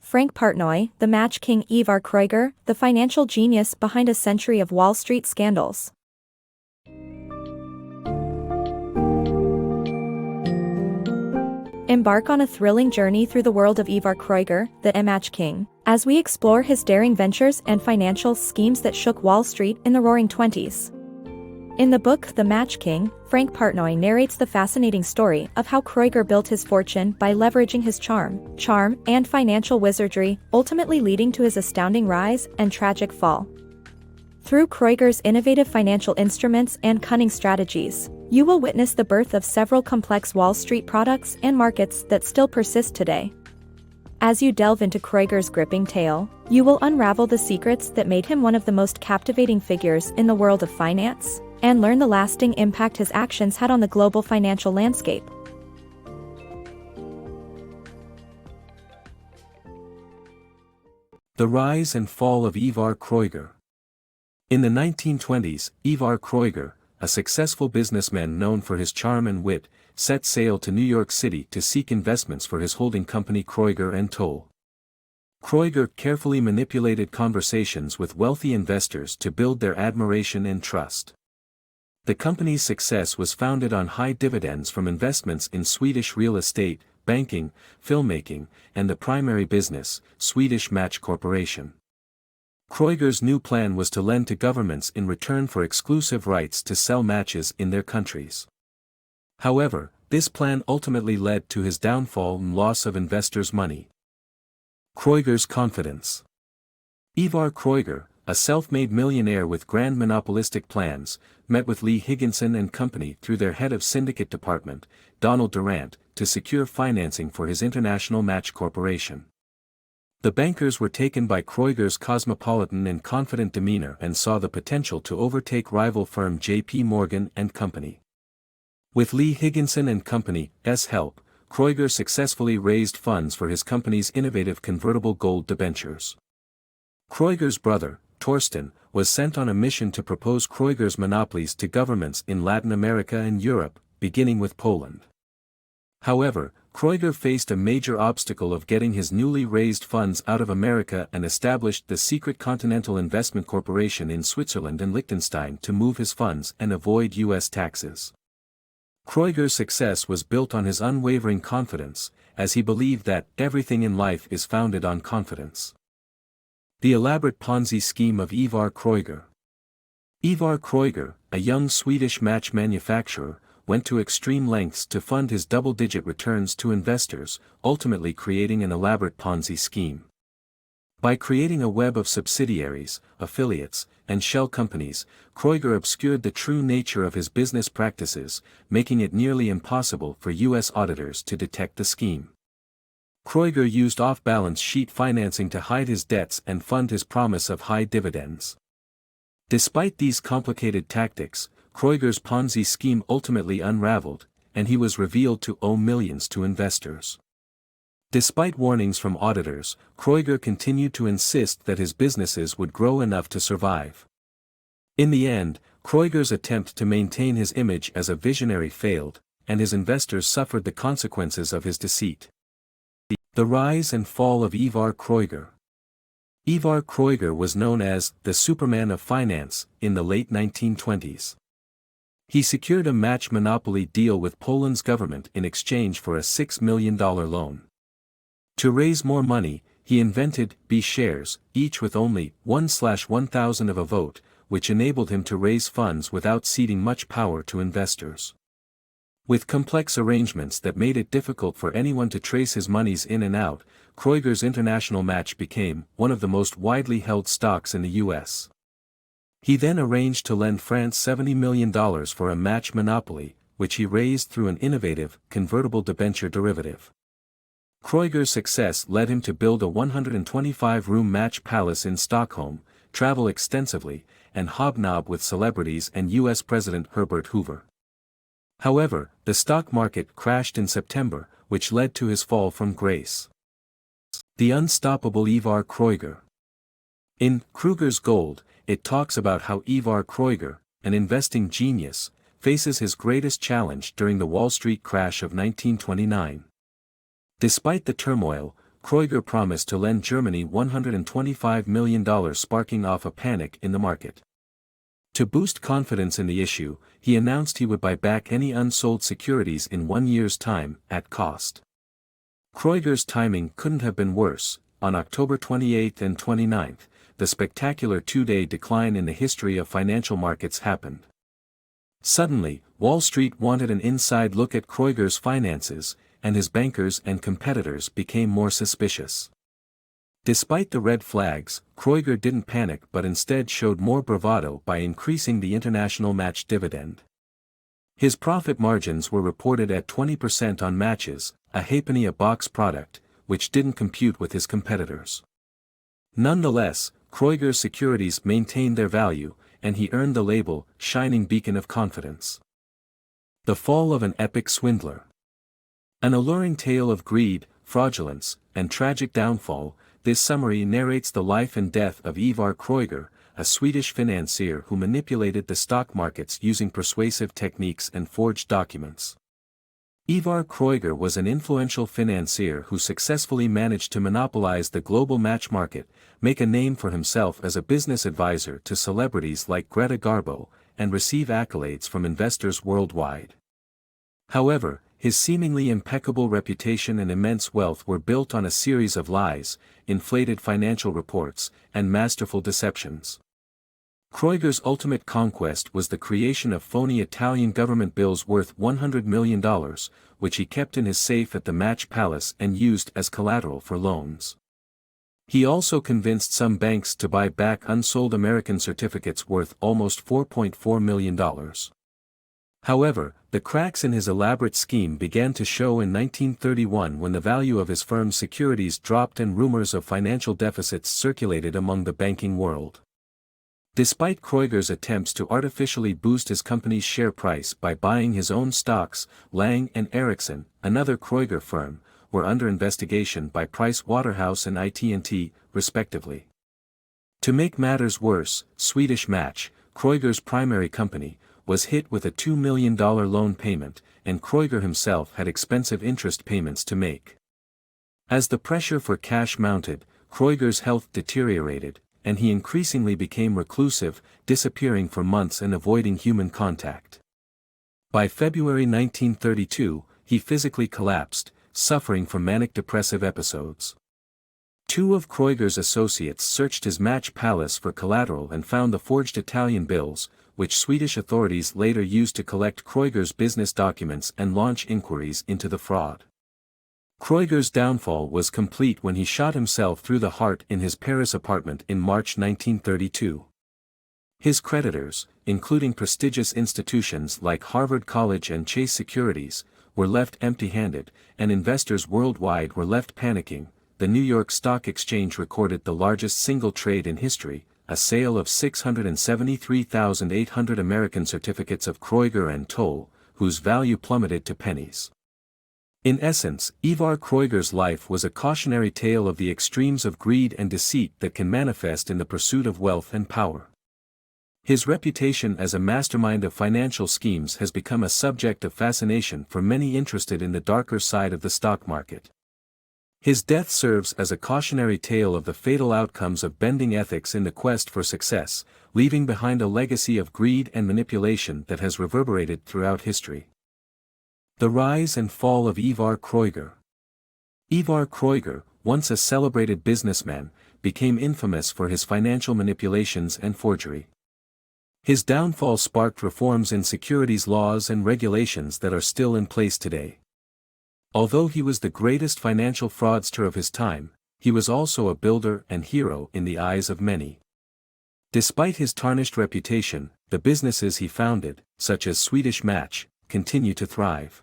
Frank Partnoy, the match king Ivar Kreuger, the financial genius behind a century of Wall Street scandals. Embark on a thrilling journey through the world of Ivar Kreuger, the match king, as we explore his daring ventures and financial schemes that shook Wall Street in the Roaring Twenties. In the book The Match King, Frank Partnoy narrates the fascinating story of how Kreuger built his fortune by leveraging his charm, and financial wizardry, ultimately leading to his astounding rise and tragic fall. Through Kreuger's innovative financial instruments and cunning strategies, you will witness the birth of several complex Wall Street products and markets that still persist today. As you delve into Kreuger's gripping tale, you will unravel the secrets that made him one of the most captivating figures in the world of finance, and learn the lasting impact his actions had on the global financial landscape. The rise and fall of Ivar Kreuger. In the 1920s, Ivar Kreuger, a successful businessman known for his charm and wit, set sail to New York City to seek investments for his holding company Kreuger & Toll. Kreuger carefully manipulated conversations with wealthy investors to build their admiration and trust. The company's success was founded on high dividends from investments in Swedish real estate, banking, filmmaking, and the primary business, Swedish Match Corporation. Kreuger's new plan was to lend to governments in return for exclusive rights to sell matches in their countries. However, this plan ultimately led to his downfall and loss of investors' money. Kreuger's confidence. Ivar Kreuger, a self-made millionaire with grand monopolistic plans, met with Lee Higginson and Company through their head of syndicate department, Donald Durant, to secure financing for his international match corporation. The bankers were taken by Kreuger's cosmopolitan and confident demeanor and saw the potential to overtake rival firm J.P. Morgan and Company. With Lee Higginson and Company's help, Kreuger successfully raised funds for his company's innovative convertible gold debentures. Kreuger's brother, Torsten, was sent on a mission to propose Kreuger's monopolies to governments in Latin America and Europe, beginning with Poland. However, Kreuger faced a major obstacle of getting his newly raised funds out of America and established the secret Continental Investment Corporation in Switzerland and Liechtenstein to move his funds and avoid U.S. taxes. Kreuger's success was built on his unwavering confidence, as he believed that everything in life is founded on confidence. The elaborate Ponzi scheme of Ivar Kreuger. Ivar Kreuger, a young Swedish match manufacturer, went to extreme lengths to fund his double-digit returns to investors, ultimately creating an elaborate Ponzi scheme. By creating a web of subsidiaries, affiliates, and shell companies, Kreuger obscured the true nature of his business practices, making it nearly impossible for U.S. auditors to detect the scheme. Kreuger used off-balance sheet financing to hide his debts and fund his promise of high dividends. Despite these complicated tactics, Kreuger's Ponzi scheme ultimately unraveled, and he was revealed to owe millions to investors. Despite warnings from auditors, Kreuger continued to insist that his businesses would grow enough to survive. In the end, Kreuger's attempt to maintain his image as a visionary failed, and his investors suffered the consequences of his deceit. The rise and fall of Ivar Kreuger. Ivar Kreuger was known as the Superman of finance in the late 1920s. He secured a match monopoly deal with Poland's government in exchange for a $6 million loan. To raise more money, he invented B shares, each with only 1/1000 of a vote, which enabled him to raise funds without ceding much power to investors. With complex arrangements that made it difficult for anyone to trace his monies in and out, Kreuger's International Match became one of the most widely held stocks in the U.S. He then arranged to lend France $70 million for a match monopoly, which he raised through an innovative, convertible debenture derivative. Kreuger's success led him to build a 125-room match palace in Stockholm, travel extensively, and hobnob with celebrities and U.S. President Herbert Hoover. However, the stock market crashed in September, which led to his fall from grace. The unstoppable Ivar Kreuger. In Kreuger's Gold, it talks about how Ivar Kreuger, an investing genius, faces his greatest challenge during the Wall Street crash of 1929. Despite the turmoil, Kreuger promised to lend Germany $125 million, sparking off a panic in the market. To boost confidence in the issue, he announced he would buy back any unsold securities in 1 year's time, at cost. Kreuger's timing couldn't have been worse. On October 28 and 29, the spectacular two-day decline in the history of financial markets happened. Suddenly, Wall Street wanted an inside look at Kreuger's finances, and his bankers and competitors became more suspicious. Despite the red flags, Kreuger didn't panic but instead showed more bravado by increasing the international match dividend. His profit margins were reported at 20% on matches, a halfpenny a box product, which didn't compute with his competitors. Nonetheless, Kreuger's securities maintained their value, and he earned the label, "Shining Beacon of Confidence." The Fall of an Epic Swindler. An alluring tale of greed, fraudulence, and tragic downfall, this summary narrates the life and death of Ivar Kreuger, a Swedish financier who manipulated the stock markets using persuasive techniques and forged documents. Ivar Kreuger was an influential financier who successfully managed to monopolize the global match market, make a name for himself as a business advisor to celebrities like Greta Garbo, and receive accolades from investors worldwide. However, his seemingly impeccable reputation and immense wealth were built on a series of lies, inflated financial reports, and masterful deceptions. Kreuger's ultimate conquest was the creation of phony Italian government bills worth $100 million, which he kept in his safe at the Match Palace and used as collateral for loans. He also convinced some banks to buy back unsold American certificates worth almost $4.4 million. However, the cracks in his elaborate scheme began to show in 1931 when the value of his firm's securities dropped and rumors of financial deficits circulated among the banking world. Despite Kreuger's attempts to artificially boost his company's share price by buying his own stocks, Lang & Ericsson, another Kreuger firm, were under investigation by Price Waterhouse and IT&T, respectively. To make matters worse, Swedish Match, Kreuger's primary company, was hit with a $2 million loan payment, and Kreuger himself had expensive interest payments to make. As the pressure for cash mounted, Kreuger's health deteriorated, and he increasingly became reclusive, disappearing for months and avoiding human contact. By February 1932, he physically collapsed, suffering from manic depressive episodes. Two of Kreuger's associates searched his Match Palace for collateral and found the forged Italian bills, which Swedish authorities later used to collect Kreuger's business documents and launch inquiries into the fraud. Kreuger's downfall was complete when he shot himself through the heart in his Paris apartment in March 1932. His creditors, including prestigious institutions like Harvard College and Chase Securities, were left empty-handed, and investors worldwide were left panicking. The New York Stock Exchange recorded the largest single trade in history, a sale of 673,800 American certificates of Kreuger and Toll, whose value plummeted to pennies. In essence, Ivar Kreuger's life was a cautionary tale of the extremes of greed and deceit that can manifest in the pursuit of wealth and power. His reputation as a mastermind of financial schemes has become a subject of fascination for many interested in the darker side of the stock market. His death serves as a cautionary tale of the fatal outcomes of bending ethics in the quest for success, leaving behind a legacy of greed and manipulation that has reverberated throughout history. The rise and fall of Ivar Kreuger. Ivar Kreuger, once a celebrated businessman, became infamous for his financial manipulations and forgery. His downfall sparked reforms in securities laws and regulations that are still in place today. Although he was the greatest financial fraudster of his time, he was also a builder and hero in the eyes of many. Despite his tarnished reputation, the businesses he founded, such as Swedish Match, continue to thrive.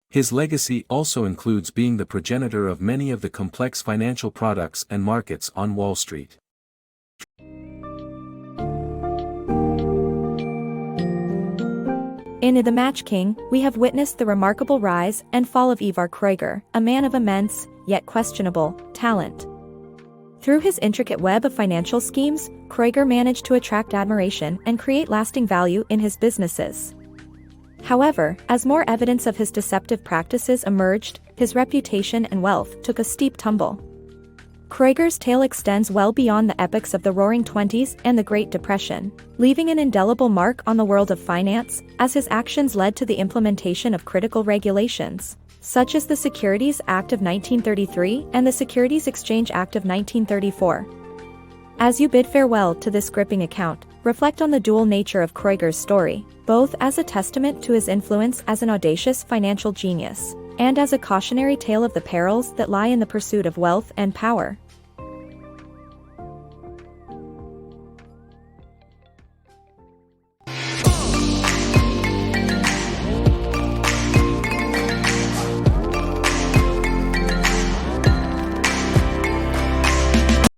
His legacy also includes being the progenitor of many of the complex financial products and markets on Wall Street. In The Match King, we have witnessed the remarkable rise and fall of Ivar Kreuger, a man of immense, yet questionable, talent. Through his intricate web of financial schemes, Kreuger managed to attract admiration and create lasting value in his businesses. However, as more evidence of his deceptive practices emerged, his reputation and wealth took a steep tumble. Kreuger's tale extends well beyond the epochs of the Roaring Twenties and the Great Depression, leaving an indelible mark on the world of finance, as his actions led to the implementation of critical regulations, such as the Securities Act of 1933 and the Securities Exchange Act of 1934. As you bid farewell to this gripping account, reflect on the dual nature of Kreuger's story, both as a testament to his influence as an audacious financial genius, and as a cautionary tale of the perils that lie in the pursuit of wealth and power.